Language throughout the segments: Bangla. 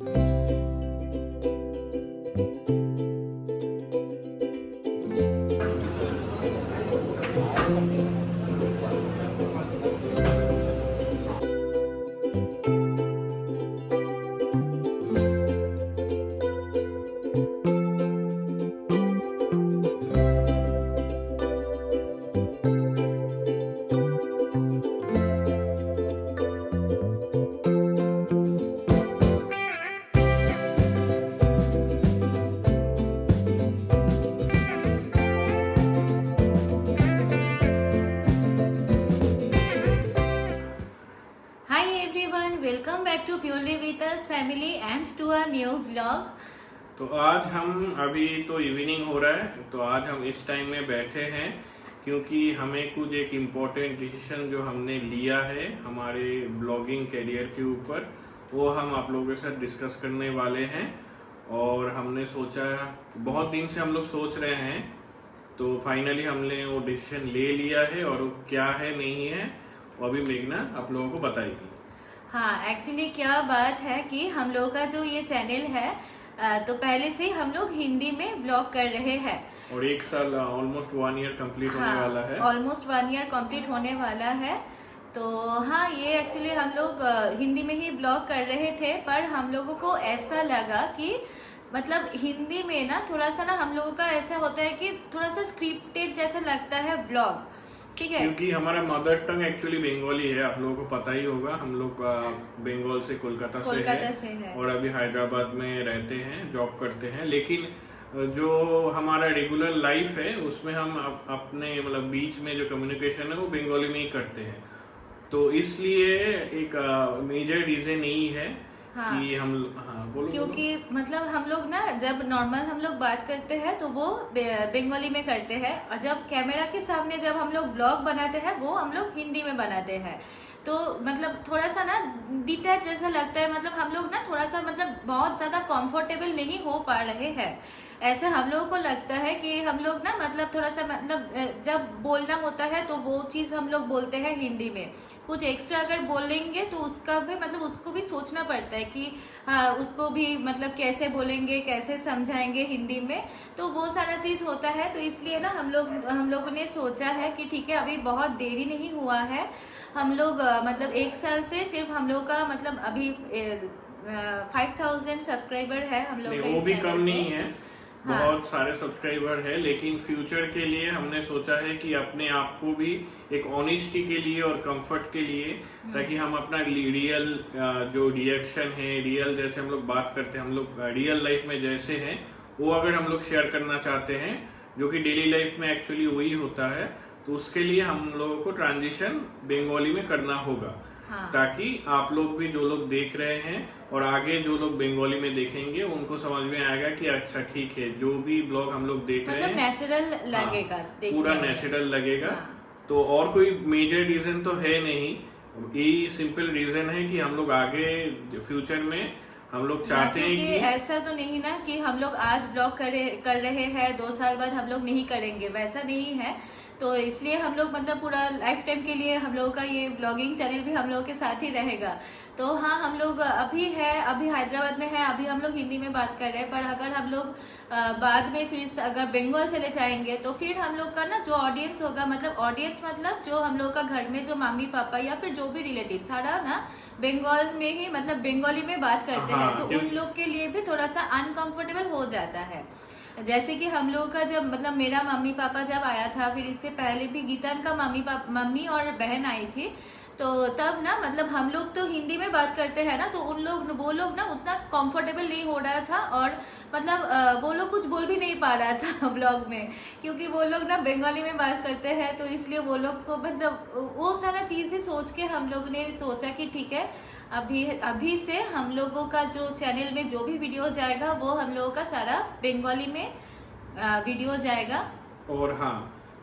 Hi everyone, welcome back to Purely with Us family and to our new vlog. तो आज हम अभी तो इवनिंग हो रहा है, तो आज हम इस टाइम में बैठे हैं क्योंकि हमें कुछ एक इम्पोर्टेंट डिसीजन जो हमने लिया है हमारे ब्लॉगिंग करियर के ऊपर, वो हम आप लोगों के साथ डिस्कस करने वाले हैं। और हमने सोचा, बहुत दिन से हम लोग सोच रहे हैं, तो फाइनली हमने वो डिसीजन ले लिया है। और वो क्या है नहीं है वो अभी मेघना आप लोगों को बताएगी। हाँ, एक्चुअली क्या बात है कि हम लोग का जो ये चैनल है तो पहले से हम लोग हिंदी में ब्लॉग कर रहे हैं और एक साल ऑलमोस्ट 1 ईयर कंप्लीट होने वाला है। ऑलमोस्ट 1 ईयर कंप्लीट होने वाला है। तो हाँ, ये एक्चुअली हम लोग हिंदी में ही ब्लॉग कर रहे थे, पर हम लोगों को ऐसा लगा कि मतलब हिंदी में ना थोड़ा सा ना हम लोगों का ऐसा होता है कि थोड़ा सा स्क्रिप्टेड जैसा लगता है ब्लॉग, ठीक है। क्योंकि हमारा मदर टंग एक्चुअली बंगाली है, आप लोगों को पता ही होगा। हम लोग बंगाल से कोलकाता से है और अभी हैदराबाद में रहते हैं, जॉब करते हैं। लेकिन जो हमारा रेगुलर लाइफ है उसमें हम अपने मतलब बीच में जो कम्युनिकेशन है वो बंगाली में ही करते हैं। तो इसलिए एक मेजर रीजन यही है कि हम बोलो क्योंकि मतलब हम लोग ना जब नॉर्मल हम लोग बात करते हैं तो वो बंगाली में करते हैं, और जब कैमरा के सामने जब हम लोग ब्लॉग बनाते हैं वो हम लोग हिंदी में बनाते हैं। तो मतलब थोड़ा सा ना डिटैच जैसा लगता है, मतलब हम लोग ना थोड़ा सा मतलब बहुत ज्यादा कंफर्टेबल नहीं हो पा रहे हैं। ऐसा हम लोगों को लगता है कि हम लोग ना मतलब थोड़ा सा मतलब जब बोलना होता है तो वो चीज हम लोग बोलते हैं हिंदी में, कुछ एक्स्ट्रा अगर बोलेंगे तो उसका भी मतलब उसको भी सोचना पड़ता है कि हाँ उसको भी मतलब कैसे बोलेंगे, कैसे समझाएंगे हिंदी में। तो वो सारा चीज होता है। तो इसलिए ना हम लोगों ने सोचा है कि ठीक है, अभी बहुत देरी नहीं हुआ है। हम लोग मतलब 1 साल से सिर्फ हम लोग का मतलब अभी 5000 सब्सक्राइबर है हम लोग का। वो भी कम नहीं है, हाँ। बहुत सारे सब्सक्राइबर है। लेकिन फ्यूचर के लिए हमने सोचा है कि अपने आप को भी एक ऑनेस्टी के लिए और कंफर्ट के लिए, ताकि हम अपना रियल जो रिएक्शन है, रियल जैसे हम लोग बात करते हैं, हम लोग रियल लाइफ में जैसे हैं वो अगर हम लोग शेयर करना चाहते हैं, जो कि डेली लाइफ में एक्चुअली वही होता है, तो उसके लिए हम लोगों को ट्रांजिशन बंगाली में करना होगा। हाँ। ताकि आप लोग भी जो लोग देख रहे हैं और आगे जो लोग बंगाली में देखेंगे उनको समझ में आएगा कि अच्छा ठीक है, जो भी ब्लॉग हम लोग देख रहे हैं नेचुरल लगेगा, पूरा नेचुरल लगेगा। हाँ। तो और कोई मेजर रीजन तो है नहीं, यही सिंपल रीजन है कि हम लोग आगे फ्यूचर में हम लोग चाहते हैं कि ऐसा तो नहीं ना कि हम लोग आज ब्लॉग कर रहे हैं 2 साल बाद हम लोग नहीं करेंगे, वैसा नहीं है। तो इसलिए हम लोग मतलब पूरा लाइफ टाइम के लिए हम लोगों का ये ब्लॉगिंग चैनल भी हम लोगों के साथ ही रहेगा। तो हाँ, हम लोग अभी हैदराबाद में है, अभी हम लोग हिंदी में बात कर रहे हैं, पर अगर हम लोग बाद में फिर अगर बंगाल चले जाएंगे तो फिर हम लोग का ना जो ऑडियंस होगा, मतलब ऑडियंस मतलब जो हम लोग का घर में जो मम्मी पापा या फिर जो भी रिलेटिव सारा ना बंगाल में ही मतलब बंगाली में बात करते हैं। तो उन लोग के लिए भी थोड़ा सा अनकंफर्टेबल हो जाता है। जैसे कि हम लोग का जब मतलब मेरा मम्मी पापा जब आया था, फिर इससे पहले भी गीतन का मम्मी और बहन आई थी, तो तब ना मतलब हम लोग तो हिंदी में बात करते हैं ना, तो वो लोग ना उतना कंफर्टेबल नहीं हो रहा था, और मतलब वो लोग कुछ बोल भी नहीं पा रहा था ब्लॉग में, क्योंकि वो लोग ना बंगाली में बात करते हैं। तो इसलिए वो लोग को मतलब वो सारा चीजें सोच के हम लोग ने सोचा कि ठीक है, अभी से हम लोगों का जो चैनल में जो भी वीडियो जाएगा वो हम लोगों का सारा बंगाली में वीडियो जाएगा। और हाँ,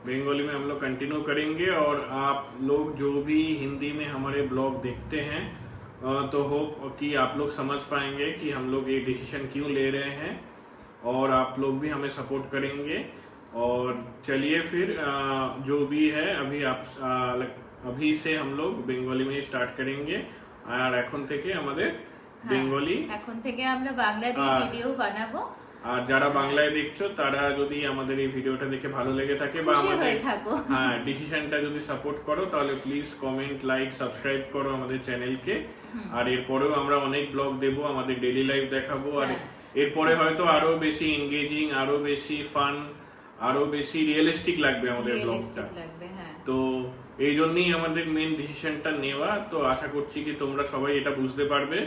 बंगाली में हम लोग कंटिन्यू करेंगे। और आप लोग जो भी हिंदी में हमारे ब्लॉग देखते हैं तो होप कि आप लोग समझ पाएंगे कि हम लोग ये डिसीजन क्यों ले रहे हैं, और आप लोग भी हमें सपोर्ट करेंगे। और चलिए फिर जो भी है अभी से हम लोग बंगाली में स्टार्ट करेंगे। আর এখন থেকে আমাদের হ্যাঁ, বেঙ্গলি। এখন থেকে আমরা বাংলা দিয়ে ভিডিও বানাবো। আর যারা বাংলায় দেখছো তারা যদি আমাদের এই ভিডিওটা দেখে ভালো লেগে থাকে বা খুশি আমাদের হয়ে থাকো, হ্যাঁ ডিসিশনটা যদি সাপোর্ট করো তাহলে প্লিজ কমেন্ট, লাইক, সাবস্ক্রাইব করো আমাদের চ্যানেলকে। আর এরপরেও আমরা অনেক ব্লগ দেবো, আমাদের ডেইলি লাইফ দেখাবো। আর এরপরে হয়তো আরো বেশি এনগেজিং, আরো বেশি ফান, আরো বেশি রিয়েলিস্টিক লাগবে আমাদের ব্লগটা। হ্যাঁ। তো এই জন্যই আমাদের মেন ডিসিশনটা নেওয়া। তো আশা করছি কি তোমরা সবাই এটা বুঝতে পারবে,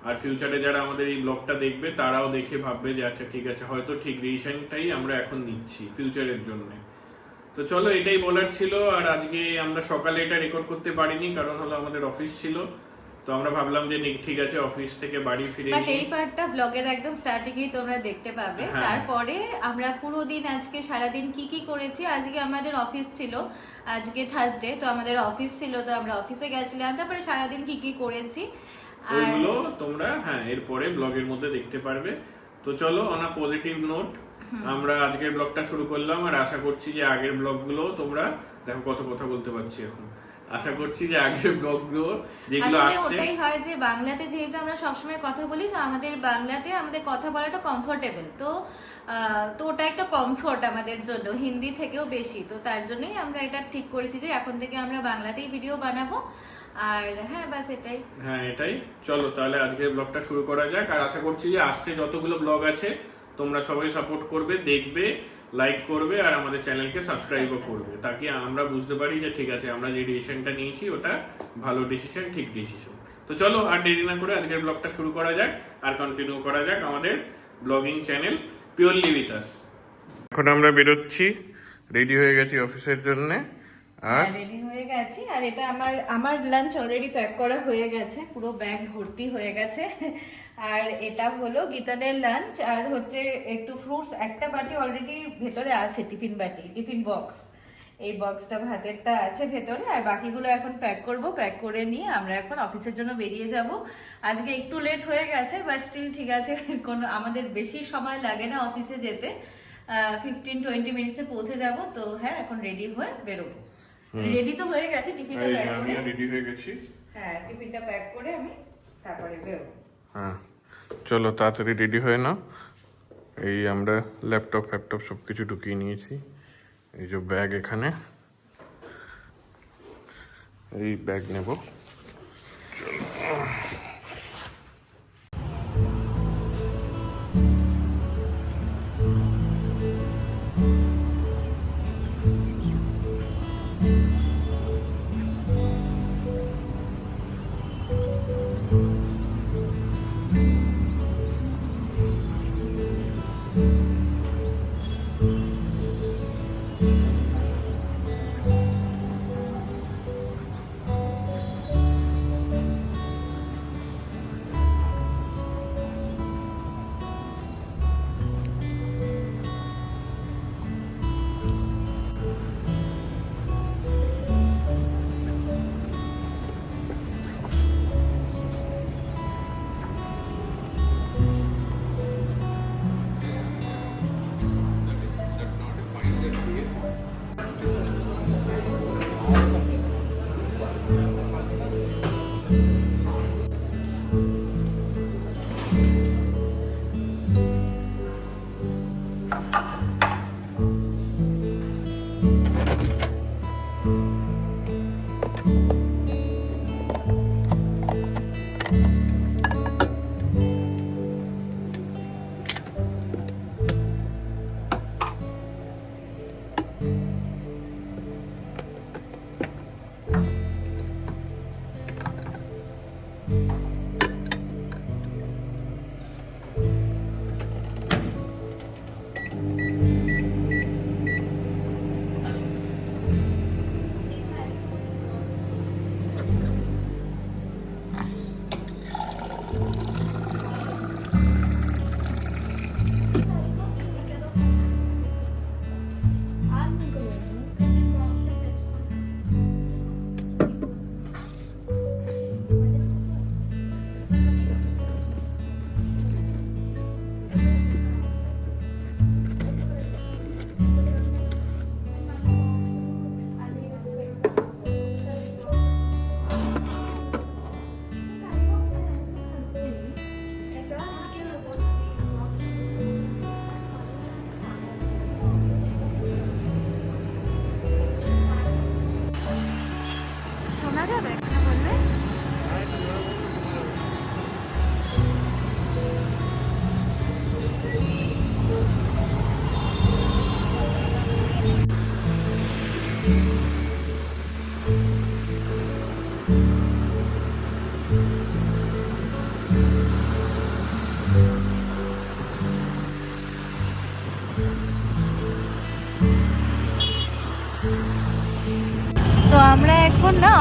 আর ফিউচারে যারা আমাদের এই ব্লগটা দেখবে তারাও দেখে ভাববে যে আচ্ছা ঠিক আছে, হয়তো ঠিক ডিসিশনটাই আমরা এখন নিচ্ছি ফিউচারের জন্য। তো চলো, এটাই বলার ছিল। আর আজকে আমরা সকালে এটা রেকর্ড করতে পারিনি, কারণ হলো আমাদের অফিস ছিল। তো আমরা ভাবলাম যে ঠিক আছে অফিস থেকে বাড়ি ফিরে বাট এই পার্টটা ব্লগের একদম স্টার্টিংয়েই তোমরা দেখতে পাবে। তারপরে আমরা পুরো দিন আজকে সারাদিন কি কি করেছি। আজকে আমাদের অফিস ছিল, আজকে থার্সডে, তো আমাদের অফিস ছিল, তো আমরা অফিসে গেছিলাম। তারপরে সারাদিন কি কি করেছি ওইগুলো তোমরা এরপরে ব্লগের মধ্যে দেখতে পারবে। তো চলো, অন আ পজিটিভ নোট আমরা আজকের ব্লগটা শুরু করলাম। আর আশা করছি যে আগের ব্লগগুলো তোমরা দেখো, কত কথা বলতে পারছি এখন। আশা করছি যে আগের ব্লগগুলো যেগুলো আসছে, ওটাই হয় যে বাংলাতে যেহেতু আমরা সবসময় কথা বলি, তো আমাদের বাংলাতে আমাদের কথা বলাটা কমফোর্টেবল। তো ওটা একটা কমফোর্ট আমাদের জন্য হিন্দি থেকেও বেশি। তো তার জন্যই আমরা এটা ঠিক করেছি যে এখন থেকে আমরা বাংলাতেই ভিডিও বানাবো। আর হ্যাঁ, বাস এটাই। এটাই। চলো তাহলে আজকের ব্লগটা শুরু করা যাক। আর আশা করছি যে আসছে যতগুলো ব্লগ আছে তোমরা সবাই সাপোর্ট করবে, দেখবে, লাইক করবে, আর আমাদের চ্যানেলকে সাবস্ক্রাইবও করবে, তাকে আমরা বুঝতে পারি যে ঠিক আছে আমরা যে ডিসিশনটা নিয়েছি ওটা ভালো ডিসিশন, ঠিক ডিসিশন। তো চলো আর দেরি না করে আজকের ব্লগটা শুরু করা যাক আর কন্টিনিউ করা যাক আমাদের blogging channel purely with us. এখন আমরা বেরোচ্ছি, রেডি হয়ে গেছি অফিসের জন্য। আর রেডি হয়ে গেছি। আর এটা আমার লাঞ্চ অলরেডি প্যাক করা হয়ে গেছে, পুরো ব্যাগ ভর্তি হয়ে গেছে। আর এটা হলো গীতাদের লাঞ্চ। আর হচ্ছে একটু ফ্রুটস, একটা বাটি অলরেডি ভেতরে আছে, টিফিন বাটি, টিফিন বক্স। এই বক্সটা ভাতেরটা আছে ভেতরে, আর বাকিগুলো এখন প্যাক করব। প্যাক করে নিয়ে আমরা এখন অফিসের জন্য বেরিয়ে যাব। আজকে একটু লেট হয়ে গেছে, বাট স্টিল ঠিক আছে, কোনো আমাদের বেশি সময় লাগে না অফিসে যেতে, 15-20 মিনিটসে পৌঁছে যাব। তো হ্যাঁ, এখন রেডি হয়ে বেরোবো। রেডি তো হয়ে গেছে, টিফিনটা প্যাক করে। আমিও রেডি হয়ে গেছি। হ্যাঁ, টিফিনটা প্যাক করে আমি তারপরে বেরোবো। হ্যাঁ চলো তাড়াতাড়ি রেডি হয়ে নাও। এই আমরা ল্যাপটপ সব কিছু ঢুকিয়ে নিয়েছি। এই যে ব্যাগ, এখানে এই ব্যাগ নেব। চলো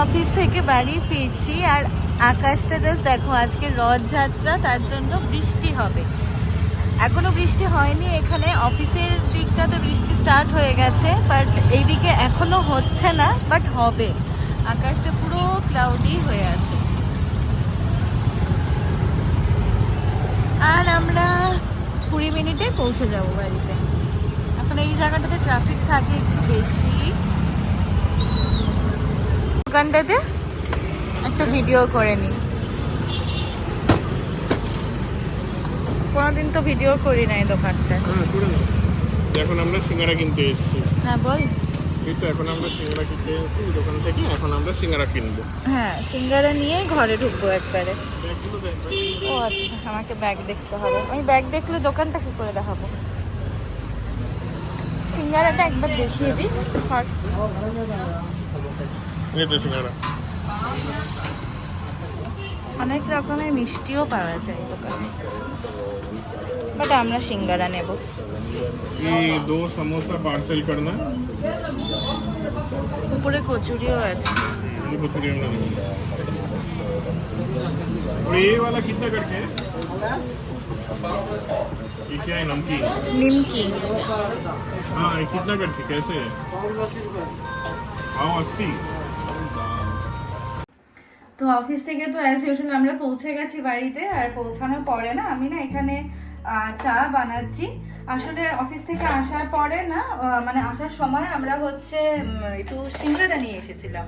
অফিস থেকে বাড়ি ফিরছি আর আকাশটা জাস্ট দেখো, আজকে রথযাত্রা, তার জন্য বৃষ্টি হবে। এখনো বৃষ্টি হয়নি এখানে, অফিসের দিকটাতে বৃষ্টি স্টার্ট হয়ে গেছে, বাট এইদিকে এখনো হচ্ছে না, বাট হবে। আকাশটা পুরো ক্লাউডি হয়ে আছে। আর আমরা 20 মিনিটে পৌঁছে যাব বাড়িতে। এখন এই জায়গাটাতে ট্রাফিক থাকে একটু বেশি। দোকানটাতে একটা ভিডিও করে নিই, কোনোদিন তো ভিডিও করি নাই দোকানটা। এখন আমরা সিঙ্গারা কিনতে এসেছি। হ্যাঁ বল। এই তো এখন আমরা সিঙ্গারা কিনতে এসেছি দোকান থেকে, এখন আমরা সিঙ্গারা কিনবো। হ্যাঁ, সিঙ্গারা নিয়ে ঘরে ঢুকবো একবারে। ব্যাগগুলো দেখ। ও আচ্ছা, আমাকে ব্যাগ দেখতে হবে। আমি ব্যাগ দেখলে দোকানটা কি করে দেখাবো? সিঙ্গারাটা একবার দেখিয়ে দিই। এই তো সিঙ্গারা। অনেক রকমের মিষ্টিও পাওয়া যায় দোকানে, বাট আমরা সিঙ্গারা নেব। ये 2 समोसा पार्सल करना। উপরে কচুরিও আছে। ये कचौरी हम लोग। और ये वाला कितना करके है? ये क्या है, नमकीन? নিমকি। हाँ, ये कितना करके कैसे है? हाँ 80। তো অফিস থেকে তো অ্যাজ ইউজুয়াল আমরা পৌঁছে গেছি বাড়িতে। আর পৌঁছানোর পরে না আমি না এখানে চা বানাচ্ছি। আসলে অফিস থেকে আসার পরে না মানে আসার সময় আমরা হচ্ছে একটু সিঙ্গারা নিয়ে এসেছিলাম।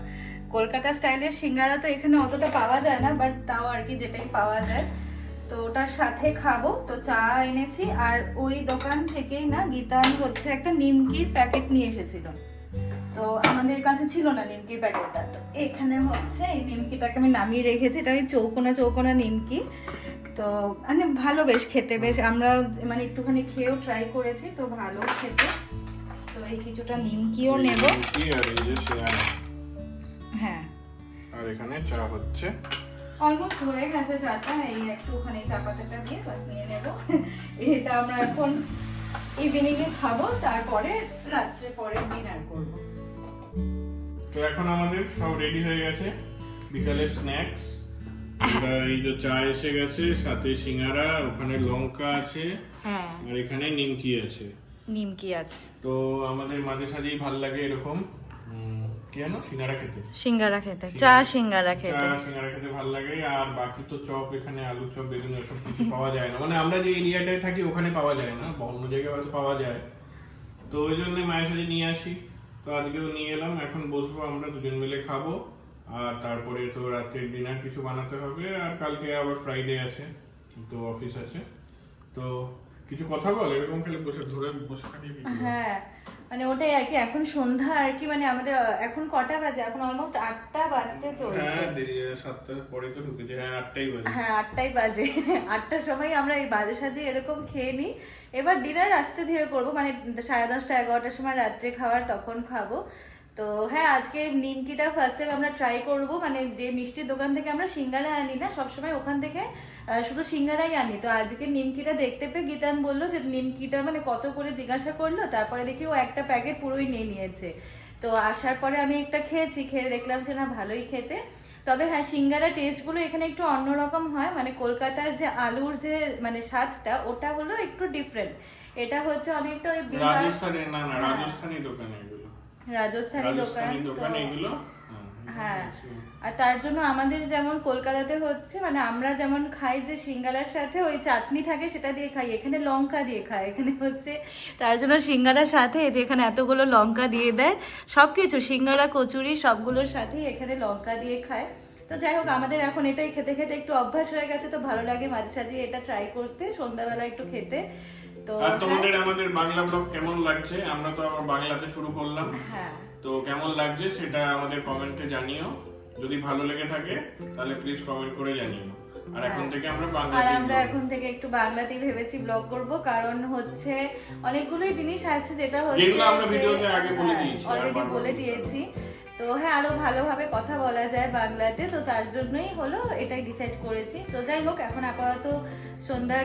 কলকাতা স্টাইলের সিঙ্গারা তো এখানে অতটা পাওয়া যায় না, বাট তাও আর কি যেটাই পাওয়া যায় তো ওটার সাথে খাবো। তো চা এনেছি, আর ওই দোকান থেকেই না গীতান হচ্ছে একটা নিমকির প্যাকেট নিয়ে এসেছিল। তো আমাদের কাছে ছিল না নিমকির প্যাকেটটা, তো এখানে হচ্ছে এই নিমকিটাকে আমি নামিয়ে রেখেছি। এটা ওই চৌকোনা চৌকোনা নিমকি। তো মানে ভালো বেশ খেতে, বেশ আমরা মানে একটুখানি খেয়েও ট্রাই করেছি, তো ভালো খেতে। তো এই কিছুটা নিমকিও নেব। কি আর এই যে সিঙ্গারা। হ্যাঁ, আর এখানে চা হচ্ছে। অলমোস্ট হয়ে গেছে চাটা। এই একটুখানি চা পাতাটা দিয়ে বাস নিয়ে নেব। এটা আমরা এখন ইভিনিং এ খাবো, তারপরে রাত্রে পরে ডিনার করব। তো এখন আমাদের সব রেডি হয়ে গেছে বিকালের স্ন্যাক্স। আমরা এই যে চা এসে গেছে, সাথে সিঙ্গারা, ওখানে লঙ্কা আছে, হ্যাঁ আর এখানে নিমকি আছে। নিমকি আছে। তো আমাদের মাঝে সাঝেই ভাল লাগে এরকম কি জানো সিঙ্গারা খেতে, সিঙ্গারা খেতে, চা সিঙ্গারা খেতে, চা সিঙ্গারা খেতে ভাল লাগে। আর বাকি তো চপ, এখানে আলু চপ, বেগুন এসব কিছু পাওয়া যায় না, মানে আমরা যে এরিয়াটায় থাকি ওখানে পাওয়া যায় না, অন্য জায়গায় হয়তো পাওয়া যায়। তো ওই জন্য মায়ের সাথে নিয়ে আসি। তো আজকেও নিয়ে এলাম। এখন বসবো আমরা দুজন মিলে খাবো, আর তারপরে তো রাতের ডিনার কিছু বানাতে হবে। আর কালকে আবার ফ্রাইডে আছে, তো অফিস আছে। তো কিছু কথা বল, এরকম খালি বসে ধরে বসে কাটিয়ে দিবি। হ্যাঁ মানে ওটাই আর কি। এখন সন্ধ্যা আর কি, মানে আমাদের এখন কটা বাজে? এখন অলমোস্ট 8টা বাজতে চলছে। হ্যাঁ দেরি, 7টার পরে তো ঢুকেছে। হ্যাঁ 8টাই বাজে। হ্যাঁ 8টাই বাজে। 8টার সময় আমরা এই বাজে সাজে এরকম খেয়ে নিই। এবার ডিনার আস্তে ধীরে করবো, মানে 10:30 11টার সময় রাত্রে খাবার তখন খাবো। তো হ্যাঁ, আজকে নিমকিটা ফার্স্ট টাইম আমরা ট্রাই করব। মানে যে মিষ্টির দোকান থেকে আমরা সিঙ্গারা আনি না সবসময়, ওখান থেকে শুধু সিঙ্গারাই আনি। তো আজকে নিমকিটা দেখতে পেয়ে গীতান বললো যে নিমকিটা মানে কত করে জিজ্ঞাসা করলো, তারপরে দেখি ও একটা প্যাকেট পুরোই নিয়ে নিয়েছে। তো আসার পরে আমি একটা খেয়েছি, খেয়ে দেখলাম যে না ভালোই খেতে। তবে হ্যাঁ, সিঙ্গারা টেস্টগুলো এখানে একটু অন্যরকম হয়। মানে কলকাতার যে আলুর যে মানে স্বাদটা, ওটা হলো একটু ডিফারেন্ট। এটা হচ্ছে অনেকটা ওই রাজস্থানের, না না রাজস্থানী দোকান এগুলো, রাজস্থানী দোকান এগুলো। হ্যাঁ, আর তার জন্য আমাদের যেমন কলকাতাতে হচ্ছে মানে আমরা যেমন খাই যে সিঙ্গারার সাথে ওই চাটনি থাকে সেটা দিয়ে খাই, এখানে লঙ্কা দিয়ে খায়। এখানে হচ্ছে তার জন্য সিঙ্গারার সাথে যে এখানে এতগুলো লঙ্কা দিয়ে দেয়, সবকিছু সিঙ্গারা কচুরি সবগুলোর সাথেই এখানে লঙ্কা দিয়ে খায়। তো যাই হোক, আমাদের এখন এটাই খেতে খেতে একটু অভ্যাস হয়ে গেছে, তো ভালো লাগে মাঝে সাঝে এটা ট্রাই করতে, সন্ধ্যাবেলা একটু খেতে। তো আর তোমাদের আমাদের বাংলা ব্লগ কেমন লাগছে? আমরা তো আবার বাংলাতে শুরু করলাম। হ্যাঁ, তো কেমন লাগছে সেটা আমাদের কমেন্টে জানিও। যদি ভালো লেগে থাকে তাহলে প্লিজ কমেন্ট করে জানিও। আর এখন থেকে আমরা আমরা এখন থেকে একটু বাংলাতেই ভেবেছি ব্লগ করব, কারণ হচ্ছে অনেকগুলোই জিনিস আছে যেটা হচ্ছে যেগুলো আমরা ভিডিওতে আগে বলে দিয়েছি, অলরেডি বলে দিয়েছি। তো হ্যাঁ, আরো ভালোভাবে কথা বলা যায় বাংলাতে, তো তার জন্যই হলো এটাই ডিসাইড করেছি। তো যাই হোক, এখন আপাতত সন্ধ্যার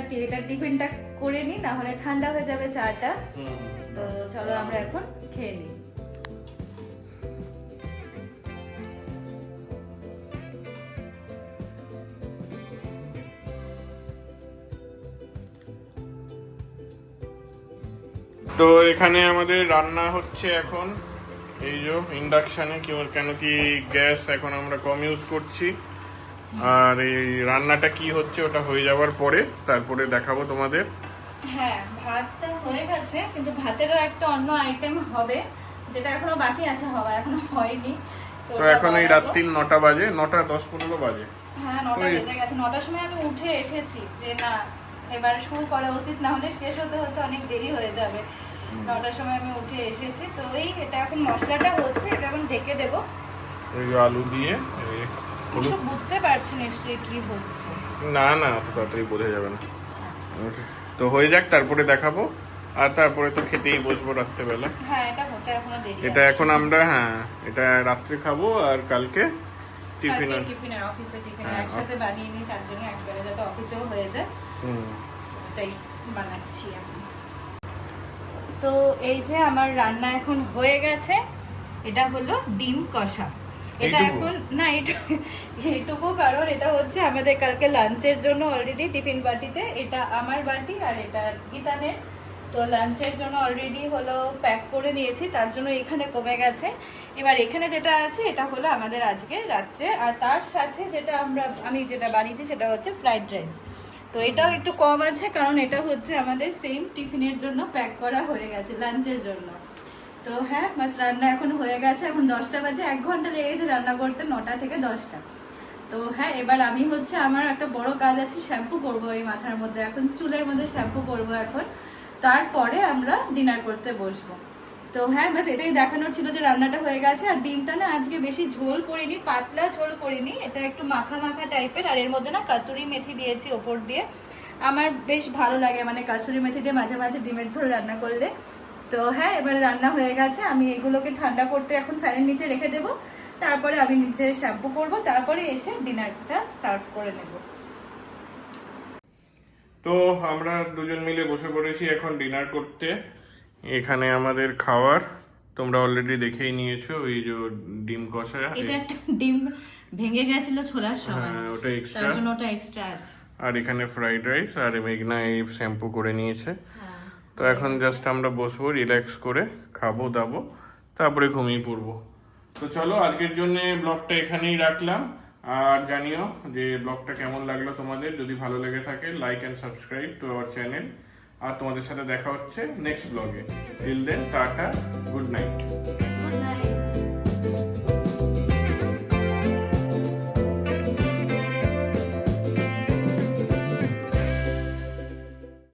টিফিনটা করে নিই, না হলে ঠান্ডা হয়ে যাবে চাটা। তো চলো আমরা এখন খেয়ে নিই। তো এখানে আমাদের রান্না হচ্ছে এখন এই যে ইন্ডাকশানে, কেন কি গ্যাস এখন আমরা কম ইউজ করছি। আর এই রান্নাটা কি হচ্ছে ওটা হয়ে যাওয়ার পরে তারপরে দেখাবো তোমাদের। হ্যাঁ, ভাতটা হয়ে গেছে, কিন্তু ভাতেরও একটা অন্য আইটেম হবে যেটা এখনো বাকি আছে হওয়া, এখনো হয়নি। তো ওটা এখন এই বানাবো। রাত্রি 9টা বাজে, 9টা 10-15 বাজে। হ্যাঁ, 9টা বেজে গেছে। 9টার সময় আমি উঠে এসেছি যে না এবার শুরু করা উচিত, না হলে শেষ হতে হতে অনেক দেরি হয়ে যাবে। 9টার সময় আমি উঠে এসেছি। তো এটা এখন মশলাটা হচ্ছে, এটা এখন ঢেকে দেবো। এই যে আলু দিয়ে কিছু বুঝতে পারছি নিশ্চয়ই কি হচ্ছে। না অত তাড়াতাড়ি বোঝা যাবে না। তো হয়ে যাক, তারপরে দেখাবো। আর তারপরে তো খেতেই বসবো রাত্রেবেলা। হ্যাঁ, এটা হতে এখনো দেরি আছে। এটা এখন আমরা এটা রাত্রে খাবো আর কালকে টিফিনের অফিসে একসাথে বানিয়ে নিই, তার জন্য একবারে যাতে অফিসেও হয়ে যায়। এটাই বানাচ্ছি আমি। তো এই যে আমার রান্না এখন হয়ে গেছে। এটা হলো ডিম কষা। এটা এখন না এইটুকু, কারণ এটা হচ্ছে আমাদের কালকে লাঞ্চের জন্য অলরেডি টিফিন বাটিতে, এটা আমার বাটি আর এটা গীতানের। তো লাঞ্চের জন্য অলরেডি হলো প্যাক করে নিয়েছি, তার জন্য এখানে কমে গেছে। এবার এখানে যেটা আছে এটা হলো আমাদের আজকে রাত্রে, আর তার সাথে যেটা আমি যেটা বানিয়েছি সেটা হচ্ছে ফ্রাইড রাইস। তো এটাও একটু কম আছে, কারণ এটা হচ্ছে আমাদের সেম টিফিনের জন্য প্যাক করা হয়ে গেছে লাঞ্চের জন্য। তো হ্যাঁ, বাস রান্না এখন হয়ে গেছে। এখন 10টা বাজে, 1 ঘন্টা লেগেছে রান্না করতে, 9টা থেকে 10টা। তো হ্যাঁ, এবার আমি হচ্ছে আমার একটা বড় কাজ আছে, শ্যাম্পু করবো এই মাথার মধ্যে, এখন চুলের মধ্যে শ্যাম্পু করবো এখন। তারপরে আমরা ডিনার করতে বসবো। তো হ্যাঁ, বাস এটাই দেখানোর ছিল যে রান্নাটা হয়ে গেছে। আর ডিমটা না আজকে বেশি ঝোল করিনি, পাতলা ঝোল করিনি, এটা একটু মাখা মাখা টাইপের। আর এর মধ্যে না কাসুরি মেথি দিয়েছি ওপর দিয়ে। আমার বেশ ভালো লাগে, মানে কাসুরি মেথি দিয়ে মাঝে মাঝে ডিমের ঝোল রান্না করলে। তো হ্যাঁ, এবার রান্না হয়ে গেছে। আমি এগুলোকে ঠান্ডা করতে এখন ফ্যানের নিচে রেখে দেবো। তারপরে আমি নিচে শ্যাম্পু করব, তারপরে এসে ডিনারটা সার্ভ করে নেব। তো আমরা দুজন মিলে বসে পড়েছি এখন ডিনার করতে। এখানে আমাদের খাবার তোমরা অলরেডি দেখেই নিয়েছো, এই যে ডিম কষা। এটা একটা ডিম ভেঙে গেছিল ছোলার সময়, হ্যাঁ ওটা এক্সট্রা, তার জন্য ওটা এক্সট্রা আছে। আর এখানে ফ্রাইড রাইস, আর মেঘনা এই শ্যাম্পু করে নিয়েছে। তো এখন জাস্ট আমরা বসবো, রিল্যাক্স করে খাবো দাবো, তারপরে ঘুমিয়ে পড়বো। তো চলো আজকের জন্য ব্লগটা এখানেই রাখলাম। আর জানিও যে ব্লগটা কেমন লাগলো তোমাদের। যদি ভালো লেগে থাকে like and subscribe to our channel. আর তোমাদের সাথে দেখা হচ্ছে নেক্সট ব্লগে। Till then tata, good night. Good night.